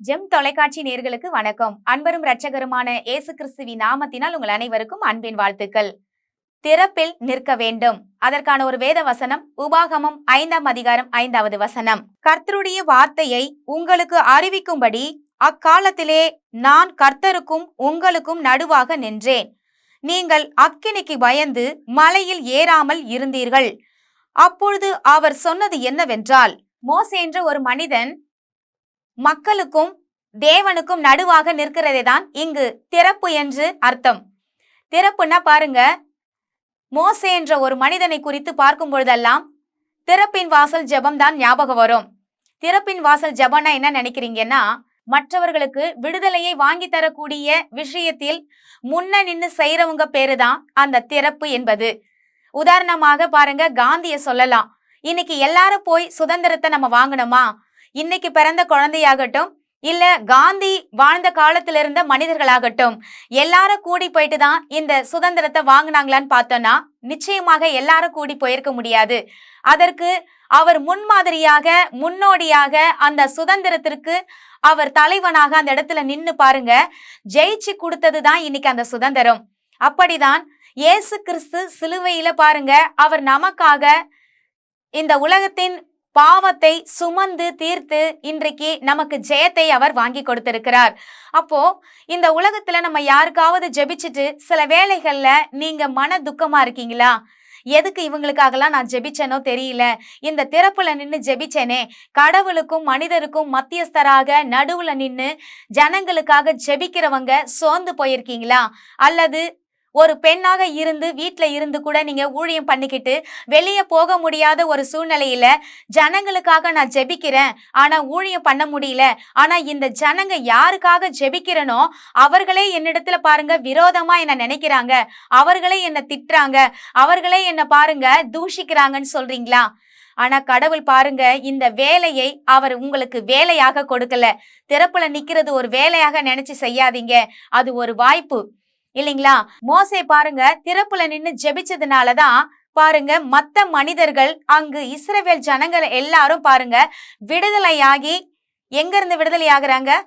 GeM தொலைக்காட்சி நேர்களுக்கு வணக்கம். அன்பரும் இரட்சகருமான இயேசு கிறிஸ்துவின் நாமத்தினால் உங்கள் அனைவருக்கும் அன்பின் வாழ்த்துக்கள். திறப்பில் நிற்க வேண்டும். அதற்கான ஒரு வேத வசனம் உபாகமம் 5ஆம் அதிகாரம் 5வது வசனம். கர்த்தருடைய வார்த்தையை உங்களுக்கு அறிவிக்கும்படி அக்காலத்திலே நான் கர்த்தருக்கும் உங்களுக்கும் நடுவாக நின்றேன். நீங்கள் அக்கினிக்கு பயந்து மலையில் ஏறாமல் இருந்தீர்கள். அப்பொழுது அவர் சொன்னது என்னவென்றால், மோசே என்ற ஒரு மனிதன் மக்களுக்கும் தேவனுக்கும் நடுவாக நிற்கிறதே தான் இங்கு திறப்பு என்று அர்த்தம். திறப்புன்னா பாருங்க, மோசே என்ற ஒரு மனிதனை குறித்து பார்க்கும் பொழுதெல்லாம் திறப்பின் வாசல் ஜெபம் தான் ஞாபகம் வரும். திறப்பின் வாசல் ஜெபம்னா என்ன நினைக்கிறீங்கன்னா, மற்றவர்களுக்கு விடுதலையை வாங்கி தரக்கூடிய விஷயத்தில் முன்ன நின்று செய்யறவங்க பேரு தான் அந்த திறப்பு என்பது. உதாரணமாக பாருங்க, காந்திய சொல்லலாம். இன்னைக்கு எல்லாரும் போய் சுதந்திரத்தை நம்ம வாங்கணுமா? இன்னைக்கு பிறந்த குழந்தையாகட்டும், இல்ல காந்தி வாழ்ந்த காலத்துல இருந்த மனிதர்களாகட்டும், எல்லாரும் கூடி போயிட்டு தான் இந்த சுதந்திரத்தை வாங்கினாங்களான்னு பார்த்தோம்னா நிச்சயமாக எல்லாரும் கூடி போயிருக்க முடியாது. அதற்கு அவர் முன்மாதிரியாக, முன்னோடியாக, அந்த சுதந்திரத்திற்கு அவர் தலைவனாக அந்த இடத்துல நின்னு பாருங்க, ஜெயிச்சு கொடுத்தது தான் இன்னைக்கு அந்த சுதந்திரம். அப்படிதான் இயேசு கிறிஸ்து சிலுவையில பாருங்க, அவர் நமக்காக இந்த உலகத்தின் பாவத்தை சுமந்து தீர்த்து இன்றைக்கு நமக்கு ஜெயத்தை அவர் வாங்கி கொடுத்திருக்கிறார். அப்போ இந்த உலகத்துல நம்ம யாருக்காவது ஜெபிச்சுட்டு சில வேளைகள்ல நீங்க மன துக்கமா இருக்கீங்களா? எதுக்கு இவங்களுக்காகலாம் நான் ஜெபிச்சேனோ தெரியல, இந்த திறப்புல நின்று ஜெபிச்சேனே, கடவுளுக்கும் மனிதருக்கும் மத்தியஸ்தராக நடுவுல நின்று ஜனங்களுக்காக ஜெபிக்கிறவங்க சோர்ந்து போயிருக்கீங்களா? அல்லது ஒரு பெண்ணாக இருந்து வீட்டுல இருந்து கூட நீங்க ஊழியம் பண்ணிக்கிட்டு வெளியே போக முடியாத ஒரு சூழ்நிலையில ஜனங்களுக்காக நான் ஜெபிக்கிறேன், ஆனா ஊழியம் பண்ண முடியல, ஆனா இந்த ஜனங்க யாருக்காக ஜெபிக்கிறனோ அவர்களே என்னிடத்துல பாருங்க விரோதமா என்ன நினைக்கிறாங்க, அவர்களே என்ன திட்டுறாங்க, அவர்களே என்ன பாருங்க தூஷிக்கிறாங்கன்னு சொல்றீங்களா? ஆனா கடவுள் பாருங்க, இந்த வேலையை அவர் உங்களுக்கு வேலையாக கொடுக்கல. திறப்புல நிக்கிறது ஒரு வேலையாக நினைச்சு செய்யாதீங்க, அது ஒரு வாய்ப்பு இல்லைங்களா? மோசே பாருங்க திறப்புல நின்னு ஜெபிச்சதுனாலதான் பாருங்க மத்த மனிதர்கள், அங்கு இஸ்ரவேல் ஜனங்கள் எல்லாரும் பாருங்க விடுதலையாகி, எங்க இருந்து விடுதலை ஆகுறாங்க?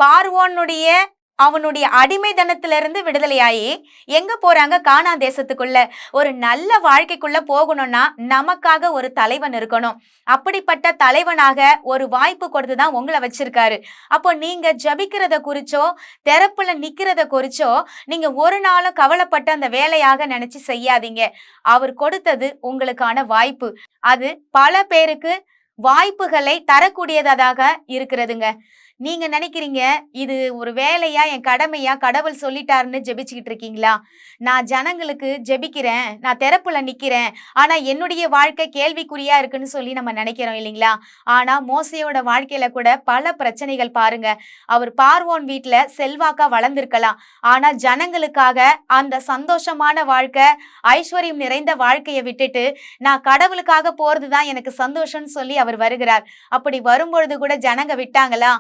பார்வோனுடைய அவனுடைய அடிமைத்தனத்திலிருந்து விடுதலையாகி எங்க போறாங்க? கானான் தேசத்துக்குள்ள. ஒரு நல்ல வாழ்க்கைக்குள்ள போகணும்னா நமக்காக ஒரு தலைவன் இருக்கணும். அப்படிப்பட்ட தலைவனாக ஒரு வாய்ப்பு கொடுத்துதான் உங்களை வச்சிருக்காரு. அப்போ நீங்க ஜபிக்கிறத குறிச்சோ திறப்புல நிக்கிறத குறிச்சோ நீங்க ஒரு நாளும் கவலைப்பட்டு அந்த வேலையாக நினைச்சு செய்யாதீங்க. அவர் கொடுத்தது உங்களுக்கான வாய்ப்பு. அது பல பேருக்கு வாய்ப்புகளை தரக்கூடியதாக இருக்கிறதுங்க. நீங்க நினைக்கிறீங்க இது ஒரு வேலையா, என் கடமையா, கடவுள் சொல்லிட்டாருன்னு ஜெபிச்சுக்கிட்டு இருக்கீங்களா? நான் ஜனங்களுக்கு ஜெபிக்கிறேன், நான் திறப்புல நிக்கிறேன், ஆனா என்னுடைய வாழ்க்கை கேள்விக்குறியா இருக்குன்னு சொல்லி நம்ம நினைக்கிறோம் இல்லைங்களா? ஆனா மோசையோட வாழ்க்கையில கூட பல பிரச்சனைகள் பாருங்க. அவர் பார்வோன் வீட்டுல செல்வாக்கா வளர்ந்திருக்கலாம், ஆனா ஜனங்களுக்காக அந்த சந்தோஷமான வாழ்க்கை, ஐஸ்வர்யம் நிறைந்த வாழ்க்கையை விட்டுட்டு நான் கடவுளுக்காக போறதுதான் எனக்கு சந்தோஷம்னு சொல்லி அவர் வருகிறார். அப்படி வரும்பொழுது கூட ஜனங்க விட்டாங்களா?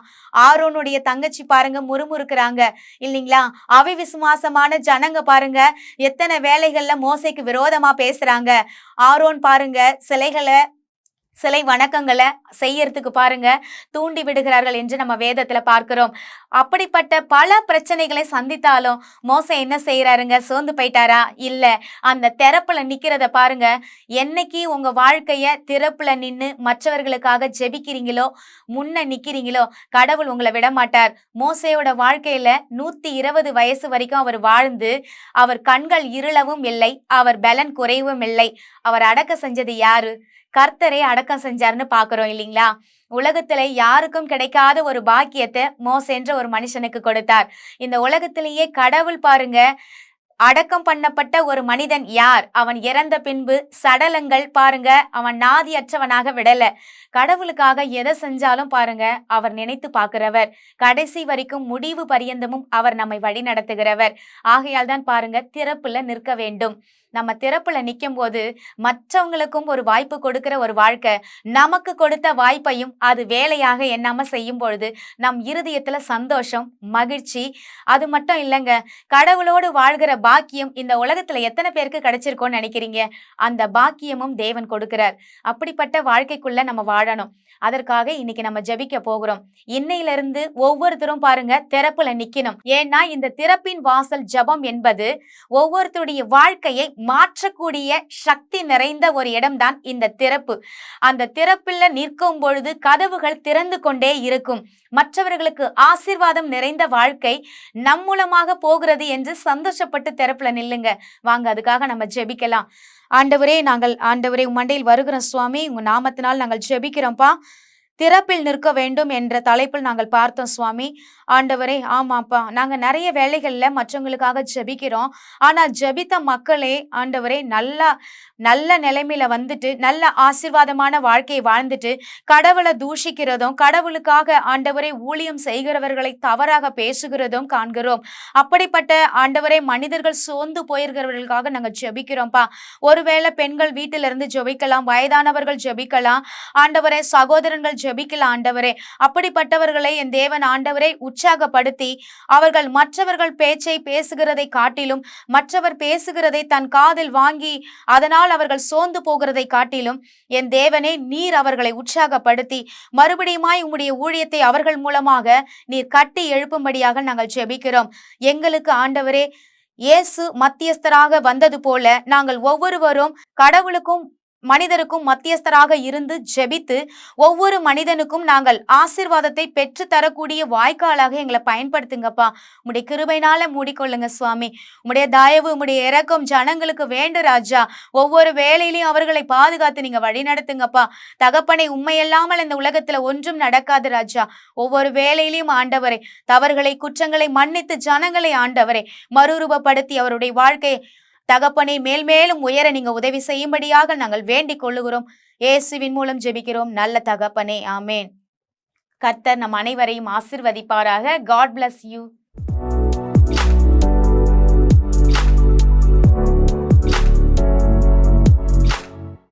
ஆரோனுடைய தங்கச்சி பாருங்க முறுமுறுக்கிறாங்க இல்லைங்களா? அவிவிசுவாசமான ஜனங்க பாருங்க எத்தனை வேலைகள்ல மோசைக்கு விரோதமா பேசுறாங்க. ஆரோன் பாருங்க சிலை வணக்கங்களை செய்யறதுக்கு பாருங்க தூண்டி விடுகிறார்கள் என்று நம்ம வேதத்துல பார்க்கிறோம். அப்படிப்பட்ட பல பிரச்சனைகளை சந்தித்தாலும் மோசே என்ன செய்யறாருங்க? சோர்ந்து போயிட்டாரா? இல்ல. அந்த திறப்புல நிக்கிறத பாருங்க. என்னைக்கு உங்க வாழ்க்கைய திறப்புல நின்னு மற்றவர்களுக்காக ஜெபிக்கிறீங்களோ, முன்ன நிக்கிறீங்களோ, கடவுள் உங்களை விட மாட்டார். மோசையோட வாழ்க்கையில 120 வயசு வரைக்கும் அவர் வாழ்ந்து, அவர் கண்கள் இருளவும் இல்லை, அவர் பலன் குறைவும் இல்லை. அவர் அடக்க செஞ்சது யாரு? கர்த்தரை அடக்கம் செஞ்சாருன்னு பாக்குறோம் இல்லைங்களா? உலகத்துல யாருக்கும் கிடைக்காத ஒரு பாக்கியத்தை மோசே என்ற ஒரு மனுஷனுக்கு கொடுத்தார். இந்த உலகத்திலேயே கடவுள் பாருங்க அடக்கம் பண்ணப்பட்ட ஒரு மனிதன் யார்? அவன் இறந்த பின்பு சடலங்கள் பாருங்க அவன் நாதியற்றவனாக விடல. கடவுளுக்காக எதை செஞ்சாலும் பாருங்க அவர் நினைத்து பார்க்கிறவர். கடைசி வரைக்கும் முடிவு பரியந்தமும் அவர் நம்மை வழி நடத்துகிறவர். ஆகையால் தான் பாருங்க திறப்புல நிற்க வேண்டும். நம்ம திறப்புல நிக்கும் போது மற்றவங்களுக்கும் ஒரு வாய்ப்பு கொடுக்கிற ஒரு வாழ்க்கை, நமக்கு கொடுத்த வாய்ப்பையும் அது வேலையாக எண்ணாம செய்யும் பொழுது நம் இருதயத்துல சந்தோஷம், மகிழ்ச்சி. அது மட்டும் இல்லைங்க, கடவுளோடு வாழ்கிற பாக்கியம் இந்த உலகத்துல எத்தனை பேருக்கு கிடைச்சிருக்கோன்னு நினைக்கிறீங்க? அந்த பாக்கியமும் தேவன் கொடுக்கிறார். அப்படிப்பட்ட வாழ்க்கைக்குள்ள நம்ம வாழணும். அதற்காக இன்னைக்கு நம்ம ஜெபிக்க போகிறோம். இன்னையிலிருந்து ஒவ்வொருத்தரும் பாருங்க திறப்புல நிக்கணும். ஏன்னா இந்த திறப்பின் வாசல் ஜெபம் என்பது ஒவ்வொருத்தருடைய வாழ்க்கையை மாற்றக்கூடிய சக்தி நிறைந்த ஒரு இடம்தான் இந்த திறப்பு. அந்த திறப்புல நிற்கும் பொழுது கதவுகள் திறந்து கொண்டே இருக்கும். மற்றவர்களுக்கு ஆசீர்வாதம் நிறைந்த வாழ்க்கை நம் மூலமாக போகிறது என்று சந்தோஷப்பட்டு திறப்புல நில்லுங்க. வாங்க அதுக்காக நம்ம ஜெபிக்கலாம். ஆண்டவரே மண்டையில் வருகிறோம் சுவாமி, உங்க நாமத்தினால் நாங்கள் ஜெபிக்கிறோம்ப்பா. திறப்பில் நிற்க வேண்டும் என்ற தலைப்பில் நாங்கள் பார்த்தோம் சுவாமி. ஆண்டவரே, ஆமாப்பா, நாங்க நிறைய வேலைகள்ல மற்றவங்களுக்காக ஜெபிக்கிறோம். ஆனா ஜெபித்த மக்களே ஆண்டவரே நல்ல நிலைமையில வந்துட்டு நல்ல ஆசீர்வாதமான வாழ்க்கையை வாழ்ந்துட்டு கடவுளை தூஷிக்கிறதும், கடவுளுக்காக ஆண்டவரை ஊழியம் செய்கிறவர்களை தவறாக பேசுகிறதும் காண்கிறோம். அப்படிப்பட்ட ஆண்டவரே மனிதர்கள் சோர்ந்து போயிருக்கிறவர்களுக்காக நாங்க ஜெபிக்கிறோம்ப்பா. ஒருவேளை பெண்கள் வீட்டிலிருந்து ஜெபிக்கலாம், வயதானவர்கள் ஜெபிக்கலாம், ஆண்டவரே சகோதரர்கள் ஜெபிக்கலாம். ஆண்டவரே, அப்படிப்பட்டவர்களை என் தேவன் ஆண்டவரை உற்சாகப்படுத்தி அவர்கள் மற்றவர்கள் பேச்சை பேசுகிறதை காட்டிலும், மற்றவர் பேசுகிறதை தன் காதில் வாங்கி அதனால் அவர்கள் சோர்ந்து போகிறதை காட்டிலும் என் தேவனே நீர் அவர்களை உற்சாகப்படுத்தி மறுபடியுமாய் உம்முடைய ஊழியத்தை அவர்கள் மூலமாக நீர் கட்டி எழுப்பும்படியாக நாங்கள் ஜெபிக்கிறோம். எங்களுக்கு ஆண்டவரே இயேசு மத்தியஸ்தராக வந்தது போல நாங்கள் ஒவ்வொருவரும் கடவுளுக்கும் மனிதருக்கும் மத்தியஸ்தராக இருந்து ஜெபித்து ஒவ்வொரு மனிதனுக்கும் நாங்கள் ஆசீர்வாதத்தை பெற்று தரக்கூடிய வாய்க்காலாக எங்களை பயன்படுத்துங்கப்பா. உம்முடைய கிருபையினால மூடிக்கொள்ளுங்க சுவாமி. உம்முடைய தயவு, உம்முடைய இரக்கம் ஜனங்களுக்கு வேண்டு ராஜா. ஒவ்வொரு வேலையிலையும் அவர்களை பாதுகாத்து நீங்க வழி நடத்துங்கப்பா. தகப்பனை, உண்மையில்லாமல் இந்த உலகத்துல ஒன்றும் நடக்காது ராஜா. ஒவ்வொரு வேலையிலையும் ஆண்டவரை தவறுகளை குற்றங்களை மன்னித்து ஜனங்களை ஆண்டவரை மறுரூபப்படுத்தி அவருடைய வாழ்க்கையை தகப்பனை மேல்மேலும் உயர நீங்க உதவி செய்யும்படியாக நாங்கள் வேண்டிக் கொள்ளுகிறோம். இயேசுவின் மூலம் ஜெபிக்கிறோம் நல்ல தகப்பனே, ஆமேன். கர்த்தர் நம் அனைவரையும் ஆசீர்வதிப்பாராக. God bless you.